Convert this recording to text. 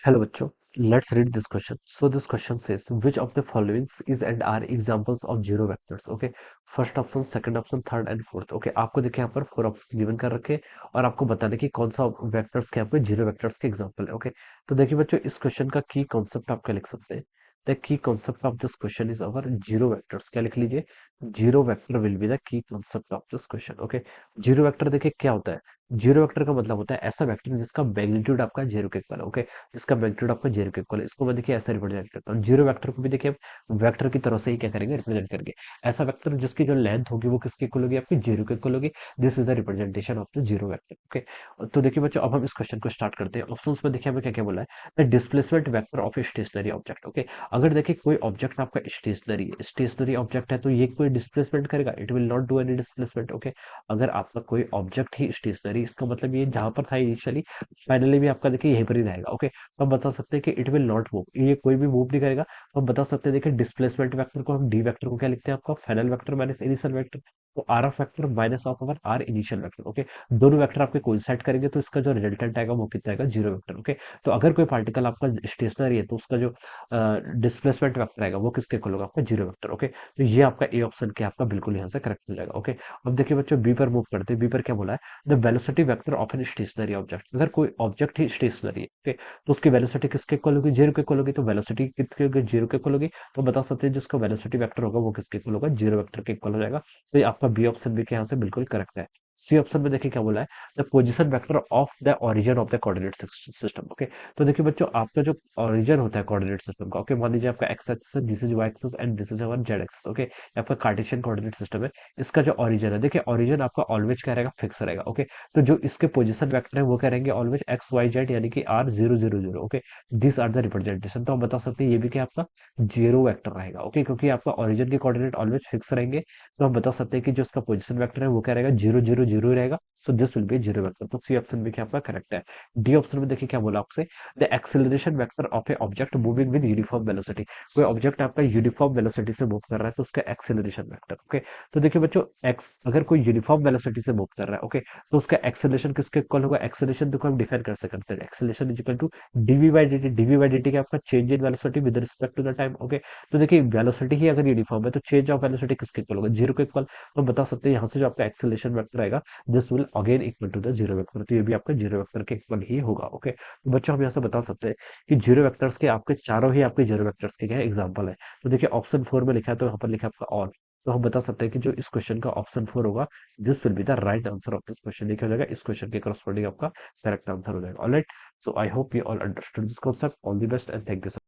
Hello बच्चों, let's read this question. So this question says, which of the following is and are examples of zero vectors? Okay, first option, second option, third and fourth. Okay, आपको देखिए यहाँ पर four option given कर रखे हैं और आपको बताना है कि कौन सा वेक्टर्स के आपको जीरो वेक्टर्स के एग्जांपल है. ओके, तो देखिए बच्चों, इस क्वेश्चन का की कॉन्सेप्ट आप क्या लिख सकते हैं. The key concept of this question is our zero vectors. क्या लिख लीजिए, zero vector will be the key concept of this question. Okay, zero vector देखिए क्या होता है. जीरो वेक्टर का मतलब होता है ऐसा वेक्टर जिसका मैग्नीट्यूड आपका जीरो के इक्वल है. ओके, जिसका मैग्नीट्यूड आपका जीरो के इक्वल है. इसको मैं देखिए ऐसा रिप्रेजेंट करता हूँ. जीरो वेक्टर को भी देखिए हम वेक्टर की तरह से ही क्या करेंगे, रिप्रेजेंट करेंगे. ऐसा वेक्टर जिसकी जो लेंथ होगी वो किसके इक्वल होगी, आपकी जीरो के इक्वल होगी. This is the representation of the zero vector. Okay, तो देखिए बच्चों, अब हम इस क्वेश्चन को स्टार्ट करते हैं. ऑप्शंस में देखिए हमें क्या क्या बोला है. The displacement vector of a stationary object. Okay, अगर देखिए कोई ऑब्जेक्ट आपका स्टेशनरी ऑब्जेक्ट है तो ये कोई डिस्प्लेसमेंट करेगा, it will not do any displacement. Okay, अगर आपका कोई ऑब्जेक्ट ही स्टेशनरी, इसका मतलब ये जहां पर था इनिशियली, फाइनली भी आपका देखिए यहीं पर ही रहेगा. ओके, तो हम बता सकते हैं कि इट विल नॉट मूव, ये कोई भी मूव नहीं करेगा. तो हम बता सकते हैं, देखिए डिस्प्लेसमेंट वेक्टर को हम डी वेक्टर को क्या लिखते हैं, आपका final vector minus initial vector. तो r of vector minus of our r initial vector. Okay, दोनों वेक्टर आपके कोइंसाइड करेंगे तो इसका जो रिजल्टेंट आएगा वो कितना आएगा, जीरो वेक्टर. ओके, तो अगर कोई पार्टिकल आपका स्टेशनरी है तो उसका जो डिस्प्लेसमेंट वेक्टर आएगा वो किसके इक्वल होगा, आपका जीरो वेक्टर. ओके, तो ये आपका ए ऑप्शन क्या आपका बिल्कुल यहाँ से करेक्ट हो जाएगा. ओके, अब देखिए बच्चों, बी पर मूव करते हैं. बी पर क्या बोला है, the velocity vector of an stationary object. अगर कोई ऑब्जेक्ट ही स्टेशनरी है, ओके, तो उसकी वेलोसिटी किसके इक्वल होगी, जीरो के इक्वल होगी. तो वेलोसिटी कितनी होगी, जीरो के इक्वल होगी. तो बता सकते हैं जिसका वेलोसिटी वेक्टर होगा वो किसके इक्वल होगा, जीरो वेक्टर के इक्वल हो जाएगा. तो ये आपका बी ऑप्शन भी यहाँ से बिल्कुल करेक्ट है. सी ऑप्शन में देखिए क्या बोला है, the position vector of the origin of the coordinate system. Okay, तो देखिए बच्चों, आपका जो ओरिजिन होता है कोऑर्डिनेट सिस्टम का, ओके, मान लीजिए आपका एक्स एक्सिस है, this is Y axis and this is our Z axis. Okay, आपका कार्टेशियन कोऑर्डिनेट सिस्टम है. इसका जो ओरिजिन है, देखिए ओरिजिन आपका ऑलवेज क्या रहेगा, फिक्स रहेगा. ओके, तो जो इसके पोजीशन वेक्टर है वो क्या रहेंगे, ऑलवेज एक्स वाई जेड, यानी कि R zero zero zero. Okay, this are the representation. तो हम बता सकते हैं ये भी क्या आपका जीरो वेक्टर रहेगा. ओके, क्योंकि आपका ओरिजिन के कोऑर्डिनेट ऑलवेज फिक्स रहेंगे. तो हम बता सकते हैं कि जो इसका पोजीशन वेक्टर है वो क्या रहेगा, जीरो जीरो जीरो रहेगा. So this will be zero vector. तो सी ऑप्शन भी क्या आपका करेक्ट है. डी ऑप्शन में देखिए क्या बोला आपसे, the acceleration vector of A object moving with uniform velocity. कोई ऑब्जेक्ट आपका यूनिफॉर्म वेलोसिटी से मूव कर रहा है तो उसका एक्सेलरेशन वेक्टर. ओके, तो देखिए बच्चों, एक्स अगर कोई यूनिफॉर्म वेलोसिटी से मूव कर रहा है, ओके, तो उसका एक्सेलरेशन किसके इक्वल होगा. एक्सेलरेशन देखो हम डिफाइन कर सकते हैं, acceleration is equal to D V by D T. D V by D T का आपका change in velocity with respect to the time. Okay, तो देखिए वेलोसिटी ही अगर यूनिफॉर्म है तो चेंज ऑफ वेलोसिटी किसके इक्वल होगा, जीरो के इक्वल. तो हम बता सकते हैं यहाँ से जो आपका एक्सेलरेशन वेक्टर आएगा, this will again equal to the zero vector. तो ये भी आपका जीरो वेक्टर के इक्वल ही होगा. ओके, तो बच्चों हम यहाँ से बता सकते हैं कि जीरो वेक्टर्स के आपके चारों ही आपके जीरो वेक्टर्स के क्या एग्जांपल है. तो देखिए ऑप्शन फोर में लिखा है तो यहाँ पर लिखा है आपका ऑल. तो हम बता सकते हैं कि जो इस क्वेश्चन का ऑप्शन फोर होगा, this will be the right answer of this question. लिखा हो जाएगा इस क्वेश्चन के करस्पॉन्डिंग आपका करेक्ट आंसर हो जाएगा. Alright, so I hope you all understood this concept. All the best and thank you.